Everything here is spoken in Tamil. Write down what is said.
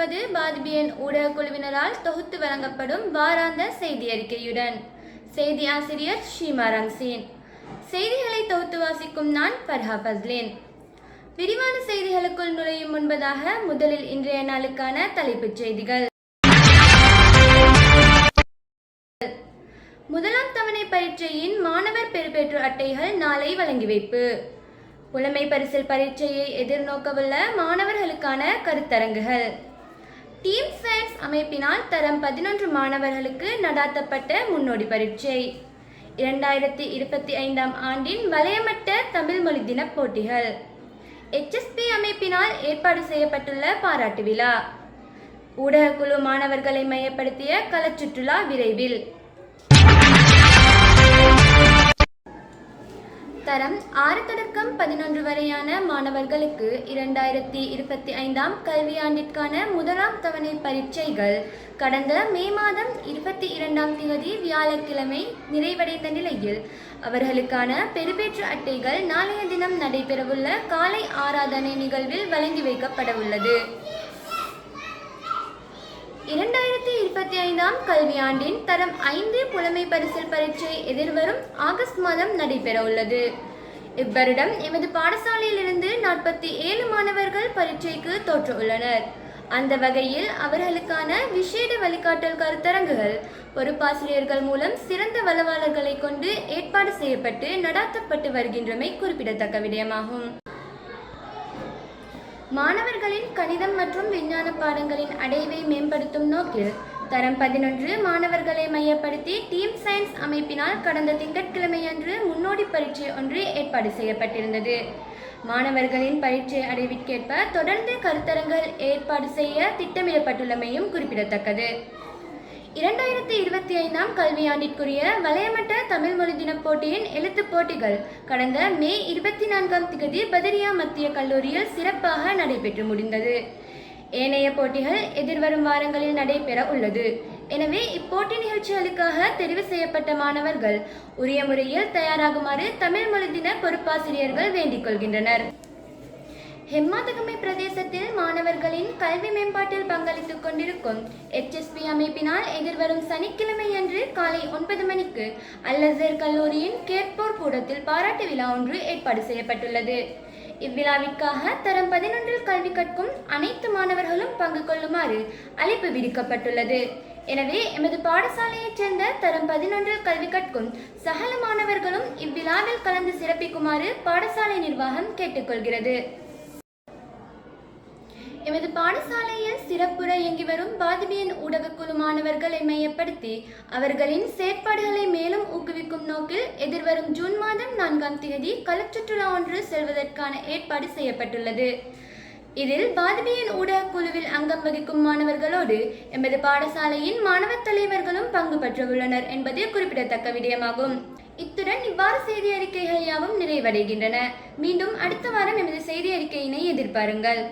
எமது பாதிபியன் ஊடக குழுவினரால் தொகுத்து வழங்கப்படும் வாராந்த செய்தி அறிக்கையுடன் செய்தி ஆசிரியர் ஷீமா ரம்சீன். செய்திகளை தொகுத்து வாசிக்கும் நான் ஃபர்ஹா ஃபஸ்லின். விரிவான செய்திகளுக்குள் நுழையும் முன்பதாக முதலில் இன்றைய நாளுக்கான தலைப்புச் செய்திகள். முதலாம் தவணை பரீட்சையின் மாணவர் பெறுபேற்று அட்டைகள் நாளை வழங்கி வைப்பு. புலமை பரிசில் பரீட்சையை எதிர்நோக்கவுள்ள மாணவர்களுக்கான கருத்தரங்குகள். டீம் சயின்ஸ் அமைப்பினால் தரம் 11 மாணவர்களுக்கு நடாத்தப்பட்ட முன்னோடி பரீட்சை. 2025 ஆண்டின் வலயமட்ட தமிழ் மொழி தின போட்டிகள். HSP அமைப்பினால் ஏற்பாடு செய்யப்பட்டுள்ள பாராட்டு விழா. ஊடகக்குழு மாணவர்களை மையப்படுத்திய களச்சுற்றுலா விரைவில். தரம் 6 தொடக்கம் 11 வரையான மாணவர்களுக்கு 2025 கல்வியாண்டிற்கான முதலாம் தவணை பரீட்சைகள் கடந்த மே மாதம் 22 வியாழக்கிழமை நிறைவடைந்த நிலையில் அவர்களுக்கான பெறுபேற்று அட்டைகள் நாளைய தினம் நடைபெறவுள்ள காலை ஆராதனை நிகழ்வில் வழங்கி வைக்கப்பட உள்ளது. 2025 கல்வியாண்டின் தரம் 5 புலமை பரிசில் பரீட்சை எதிர்வரும் ஆகஸ்ட் மாதம் நடைபெற உள்ளது. இவ்வருடம் எமது பாடசாலையிலிருந்து 47 மாணவர்கள் பரீட்சைக்கு தோற்றுள்ளனர். அந்த வகையில் அவர்களுக்கான விசேட வழிகாட்டல் கருத்தரங்குகள் பொறுப்பாசிரியர்கள் மூலம் சிறந்த வளவாளர்களை கொண்டு ஏற்பாடு செய்யப்பட்டு நடாத்தப்பட்டு வருகின்றமை குறிப்பிடத்தக்க விடயமாகும். மாணவர்களின் கணிதம் மற்றும் விஞ்ஞான பாடங்களின் அடைவை மேம்படுத்தும் நோக்கில் தரம் 11 மாணவர்களை மையப்படுத்தி டீம் சயின்ஸ் அமைப்பினால் கடந்த திங்கட்கிழமையன்று முன்னோடி பரீட்சை ஒன்று ஏற்பாடு செய்யப்பட்டிருந்தது. மாணவர்களின் பரீட்சை அடைவிற்கேற்ப தொடர்ந்து கருத்தரங்குகள் ஏற்பாடு செய்ய திட்டமிடப்பட்டுள்ளமையும் குறிப்பிடத்தக்கது. 2025 கல்வியாண்டிற்குரிய வலயமட்ட தமிழ் மொழி தின போட்டியின் எழுத்துப் போட்டிகள் கடந்த மே 24 பதரியா மத்திய கல்லூரியில் சிறப்பாக நடைபெற்று முடிந்தது. ஏனைய போட்டிகள் எதிர்வரும் வாரங்களில் நடைபெற உள்ளது. எனவே இப்போட்டி நிகழ்ச்சிகளுக்காக தெரிவு செய்யப்பட்ட மாணவர்கள் உரிய முறையில் தயாராகுமாறு தமிழ் மொழி தின பொறுப்பாசிரியர்கள் வேண்டிக் கொள்கின்றனர். ஹெம்மாதகமை பிரதேசத்தில் மாணவர்களின் கல்வி மேம்பாட்டில் பங்களித்துக் கொண்டிருக்கும் HSP அமைப்பினால் எதிர்வரும் சனிக்கிழமையன்று காலை 9 மணிக்கு அல்-அஸ்ஹர் கல்லூரியின் கேட்போர் கூடத்தில் பாராட்டு விழா ஒன்று ஏற்பாடு செய்யப்பட்டுள்ளது. இவ்விழாவிற்காக தரம் 11 கல்வி கற்கும் அனைத்து மாணவர்களும் பங்கு கொள்ளுமாறு அழைப்பு விடுக்கப்பட்டுள்ளது. எனவே எமது பாடசாலையைச் சேர்ந்த தரம் 11 கல்வி கற்கும் சகல மாணவர்களும் இவ்விழாவில் கலந்து சிறப்பிக்குமாறு பாடசாலை நிர்வாகம் கேட்டுக்கொள்கிறது. எமது பாடசாலையில் சிறப்புற இயங்கி வரும் பாதிபியன் ஊடகக்குழு மாணவர்களை மையப்படுத்தி அவர்களின் செயற்பாடுகளை மேலும் ஊக்குவிக்கும் நோக்கில் எதிர்வரும் ஜூன் மாதம் 4 களச்சுற்றுலா ஒன்று செல்வதற்கான ஏற்பாடு செய்யப்பட்டுள்ளது. இதில் பாதிபியன் ஊடகக்குழுவில் அங்கம் வகிக்கும் மாணவர்களோடு எமது பாடசாலையின் மாணவ தலைவர்களும் பங்கு பெற்றுள்ளனர் என்பது குறிப்பிடத்தக்க விடயமாகும். இத்துடன் இவ்வாறு செய்தி அறிக்கைகள் யாவும் நிறைவடைகின்றன. மீண்டும் அடுத்த வாரம் எமது செய்தி அறிக்கையினை எதிர்பாருங்கள்.